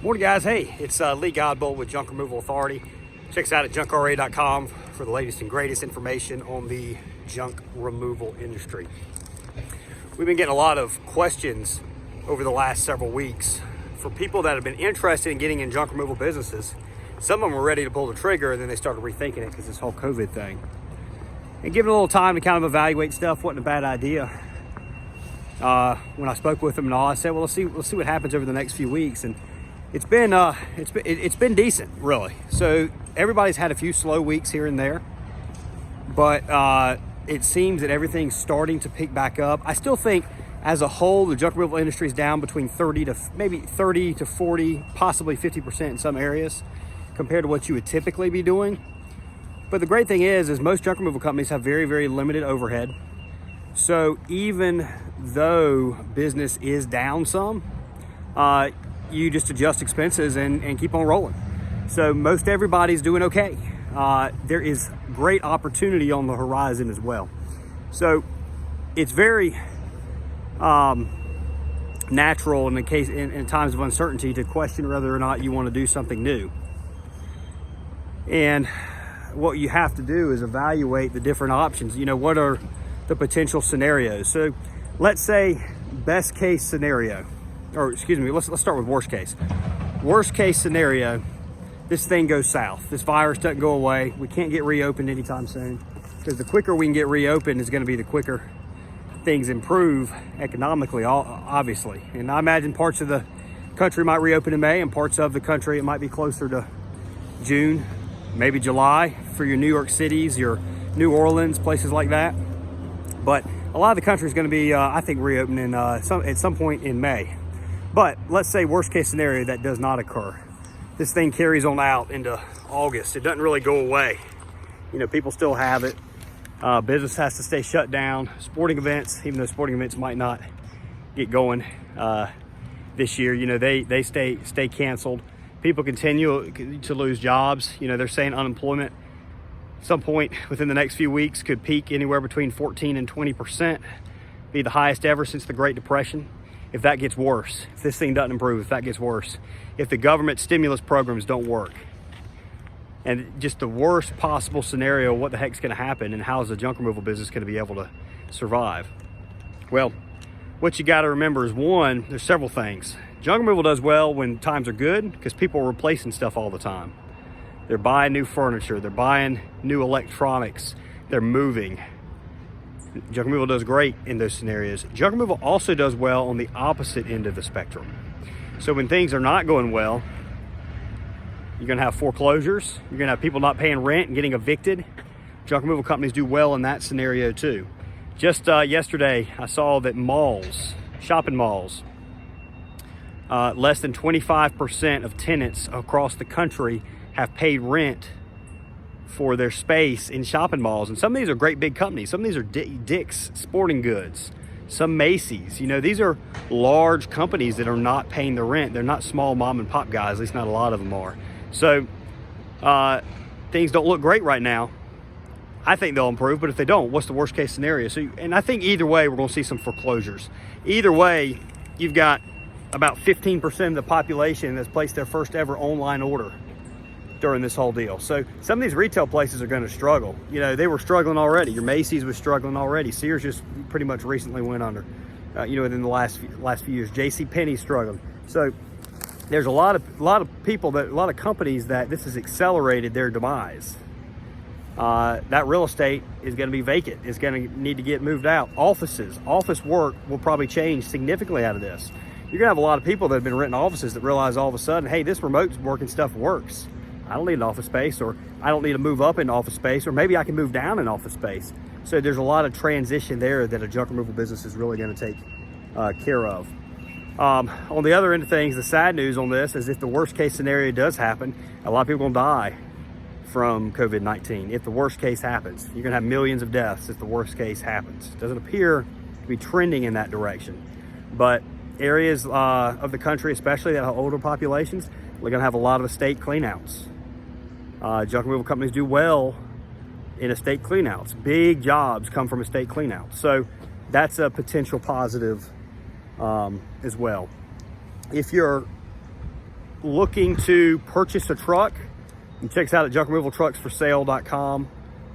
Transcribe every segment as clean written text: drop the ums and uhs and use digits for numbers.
Morning, guys. Hey, it's Lee Godbolt with Junk Removal Authority. Check us out at junkra.com for the latest and greatest information on the junk removal industry. We've been getting a lot of questions over the last several weeks for people that have been interested in getting in junk removal businesses. Some of them were ready to pull the trigger, and then they started rethinking it because this whole COVID thing. And giving a little time to kind of evaluate stuff wasn't a bad idea. When I spoke with them and all, I said, well, let's see what happens over the next few weeks. And it's been decent, really. So everybody's had a few slow weeks here and there, but it seems that everything's starting to pick back up. I still think, as a whole, the junk removal industry is down between 30 to 40, possibly 50% in some areas compared to what you would typically be doing. But the great thing is most junk removal companies have very, very limited overhead. So even though business is down some, you just adjust expenses and keep on rolling. So most everybody's doing okay. There is great opportunity on the horizon as well. So it's very natural in times of uncertainty to question whether or not you want to do something new. And what you have to do is evaluate the different options. You know, what are the potential scenarios? So let's say best case scenario, or excuse me, let's start with worst case. Worst case scenario, this thing goes south. This virus doesn't go away. We can't get reopened anytime soon, because the quicker we can get reopened is going to be the quicker things improve economically, obviously. And I imagine parts of the country might reopen in May, and parts of the country it might be closer to June, maybe July for your New York cities, your New Orleans, places like that. But a lot of the country is going to be, I think, reopening at some point in May. But let's say worst case scenario that does not occur. This thing carries on out into August. It doesn't really go away. You know, people still have it. Business has to stay shut down. Sporting events, even though sporting events might not get going this year, you know, they stay canceled. People continue to lose jobs. You know, they're saying unemployment at some point within the next few weeks could peak anywhere between 14 and 20%, be the highest ever since the Great Depression. If that gets worse, if this thing doesn't improve, if that gets worse, if the government stimulus programs don't work, and just the worst possible scenario, what the heck's going to happen, and how is the junk removal business going to be able to survive? Well, what you got to remember is, one, there's several things. Junk removal does well when times are good because people are replacing stuff all the time. They're buying new furniture, they're buying new electronics, they're moving. Junk removal does great in those scenarios. Junk removal also does well on the opposite end of the spectrum. So when things are not going well, you're going to have foreclosures, you're going to have people not paying rent and getting evicted. Junk removal companies do well in that scenario too. Just yesterday, I saw that shopping malls, less than 25% of tenants across the country have paid rent for their space in shopping malls. And some of these are great big companies. Some of these are Dick's Sporting Goods, some Macy's. You know, these are large companies that are not paying the rent. They're not small mom and pop guys, at least not a lot of them are. So things don't look great right now. I think they'll improve, but if they don't, what's the worst case scenario? And I think either way, we're going to see some foreclosures. Either way, you've got about 15% of the population that's placed their first ever online order during this whole deal. So some of these retail places are going to struggle. You know, they were struggling already. Your Macy's was struggling already. Sears just pretty much recently went under, within the last few years. JCPenney's struggling. So there's a lot of people, a lot of companies that this has accelerated their demise. That real estate is going to be vacant. It's going to need to get moved out. Office work will probably change significantly out of this. You're going to have a lot of people that have been renting offices that realize all of a sudden, hey, this remote working stuff works. I don't need an office space, or I don't need to move up in office space, or maybe I can move down in office space. So there's a lot of transition there that a junk removal business is really going to take care of. On the other end of things, the sad news on this is if the worst case scenario does happen, a lot of people are going to die from COVID-19. If the worst case happens, you're going to have millions of deaths if the worst case happens. It doesn't appear to be trending in that direction. But areas of the country, especially that have older populations, we're going to have a lot of estate cleanouts. Junk removal companies do well in estate cleanouts. Big jobs come from estate cleanouts. So that's a potential positive as well. If you're looking to purchase a truck, you check us out at junkremovaltrucksforsale.com.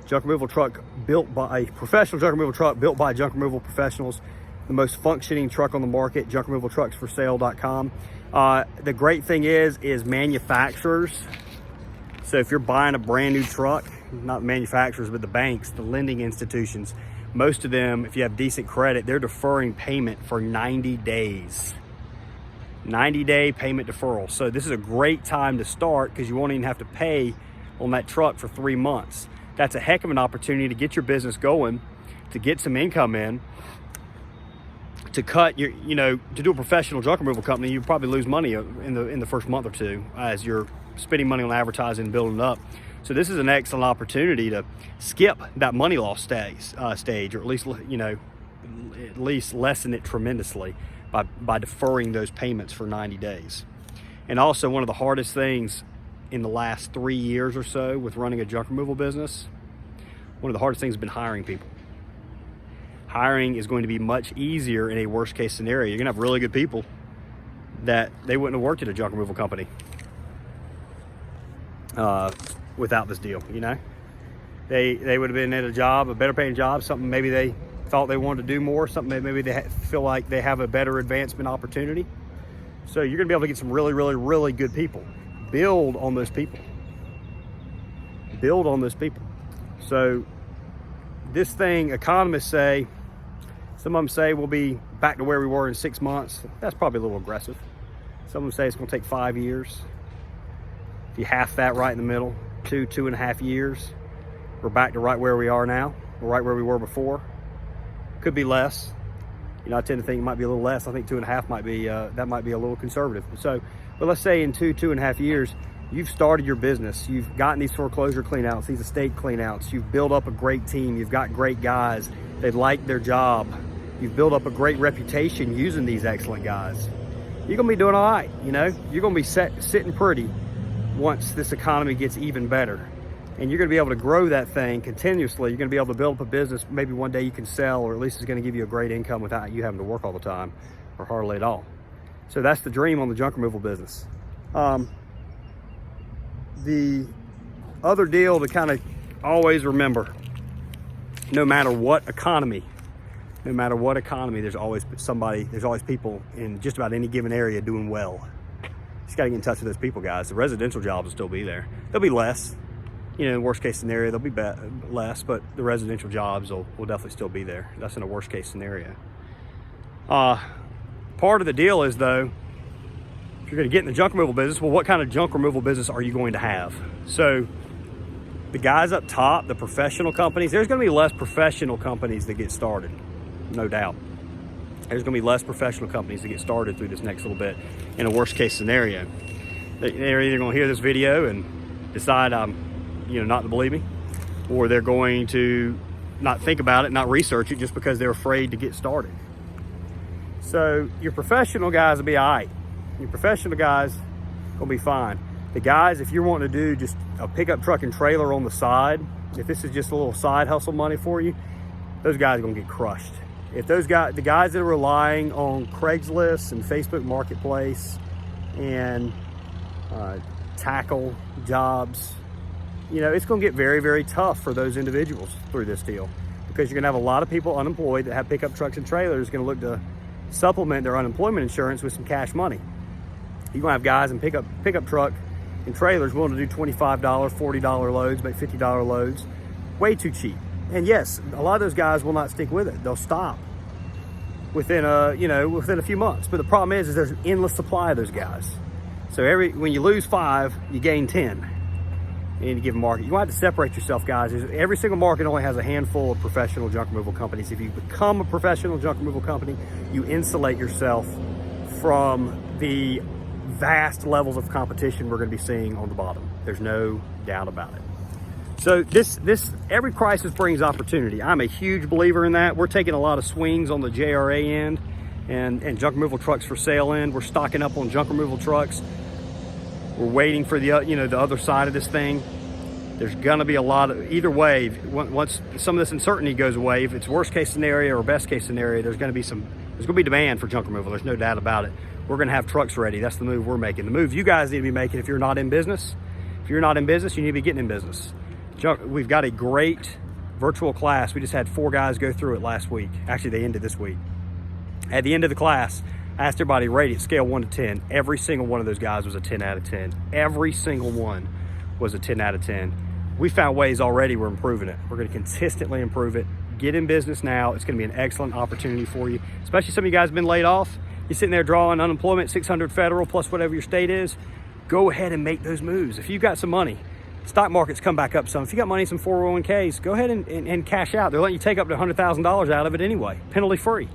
Junk removal truck built by a professional junk removal truck built by junk removal professionals. The most functioning truck on the market, junkremovaltrucksforsale.com. The great thing is manufacturers. So if you're buying a brand new truck, not manufacturers, but the banks, the lending institutions, most of them, if you have decent credit, they're deferring payment for 90 days. 90-day payment deferral. So this is a great time to start because you won't even have to pay on that truck for 3 months. That's a heck of an opportunity to get your business going, to get some income in, to cut your, to do a professional junk removal company. You probably lose money in the first month or two as you're spending money on advertising and building it up. So this is an excellent opportunity to skip that money loss stage, or at least lessen it tremendously by deferring those payments for 90 days. And also, one of the hardest things in the last 3 years or so with running a junk removal business, one of the hardest things has been hiring people. Hiring is going to be much easier in a worst case scenario. You're gonna have really good people that they wouldn't have worked at a junk removal company without this deal. They would have been at a job, a better paying job, something maybe they thought they wanted to do more, something maybe they feel like they have a better advancement opportunity. So you're gonna be able to get some really, really, really good people. Build on those people. Build on those people. So this thing, economists say, some of them say we'll be back to where we were in 6 months. That's probably a little aggressive. Some of them say it's gonna take 5 years. If you half that right in the middle, 2.5 years, we're back to right where we are now. We're right where we were before. Could be less. I tend to think it might be a little less. I think 2.5 might be, that might be a little conservative. But let's say in 2.5 years, you've started your business. You've gotten these foreclosure cleanouts, these estate cleanouts. You've built up a great team. You've got great guys. They like their job. You've built up a great reputation using these excellent guys. You're gonna be doing all right. You're gonna be sitting pretty once this economy gets even better. And you're gonna be able to grow that thing continuously. You're gonna be able to build up a business. Maybe one day you can sell, or at least it's gonna give you a great income without you having to work all the time or hardly at all. So that's the dream on the junk removal business. The other deal to kind of always remember, no matter what economy, there's always people in just about any given area doing well. Just gotta get in touch with those people, guys. The residential jobs will still be there. There'll be less. In the worst case scenario, there'll be less, but the residential jobs will definitely still be there. That's in a worst case scenario. Part of the deal is, though, if you're gonna get in the junk removal business, well, what kind of junk removal business are you going to have? So the guys up top, the professional companies, there's gonna be less professional companies that get started, no doubt. There's gonna be less professional companies that get started through this next little bit in a worst case scenario. They're either gonna hear this video and decide not to believe me, or they're going to not think about it, not research it, just because they're afraid to get started. So your professional guys will be all right. Your professional guys will be fine. The guys, if you're wanting to do just a pickup truck and trailer on the side, if this is just a little side hustle money for you, those guys are gonna get crushed. If the guys that are relying on Craigslist and Facebook Marketplace and tackle jobs, it's gonna get very, very tough for those individuals through this deal, because you're gonna have a lot of people unemployed that have pickup trucks and trailers gonna look to supplement their unemployment insurance with some cash money. You're gonna have guys in pickup truck and trailers willing to do $25, $40 loads, make $50 loads, way too cheap. And yes, a lot of those guys will not stick with it. They'll stop within a few months. But the problem is there's an endless supply of those guys. So when you lose 5, you gain 10 in any given market. You're gonna have to separate yourself, guys. Every single market only has a handful of professional junk removal companies. If you become a professional junk removal company, you insulate yourself from the vast levels of competition we're gonna be seeing on the bottom. There's no doubt about it. So every crisis brings opportunity. I'm a huge believer in that. We're taking a lot of swings on the JRA end and junk removal trucks for sale end. We're stocking up on junk removal trucks. We're waiting for the other side of this thing. There's gonna be a lot of, either way, once some of this uncertainty goes away, if it's worst case scenario or best case scenario, there's gonna be demand for junk removal. There's no doubt about it. we're going to have trucks ready. That's the move we're making. The move you guys need to be making if you're not in business. If you're not in business, you need to be getting in business. We've got a great virtual class. We just had 4 guys go through it last week. Actually, they ended this week. At the end of the class, I asked everybody to rate it scale 1 to 10. Every single one of those guys was a 10 out of 10. Every single one was a 10 out of 10. We found ways already we're improving it. We're going to consistently improve it. Get in business now. It's going to be an excellent opportunity for you, especially some of you guys have been laid off. You're sitting there drawing unemployment, 600 federal plus whatever your state is. Go ahead and make those moves. If you've got some money, stock market's come back up some. If you got money in some 401ks, go ahead and cash out. They're letting you take up to $100,000 out of it anyway, penalty free.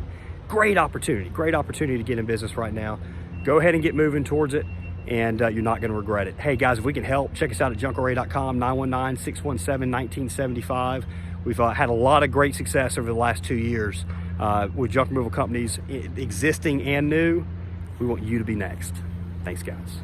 Great opportunity to get in business right now. Go ahead and get moving towards it, and you're not going to regret it. Hey guys, if we can help, check us out at junkoray.com, 919-617-1975. We've had a lot of great success over the last 2 years with junk removal companies, existing and new. We want you to be next. Thanks, guys.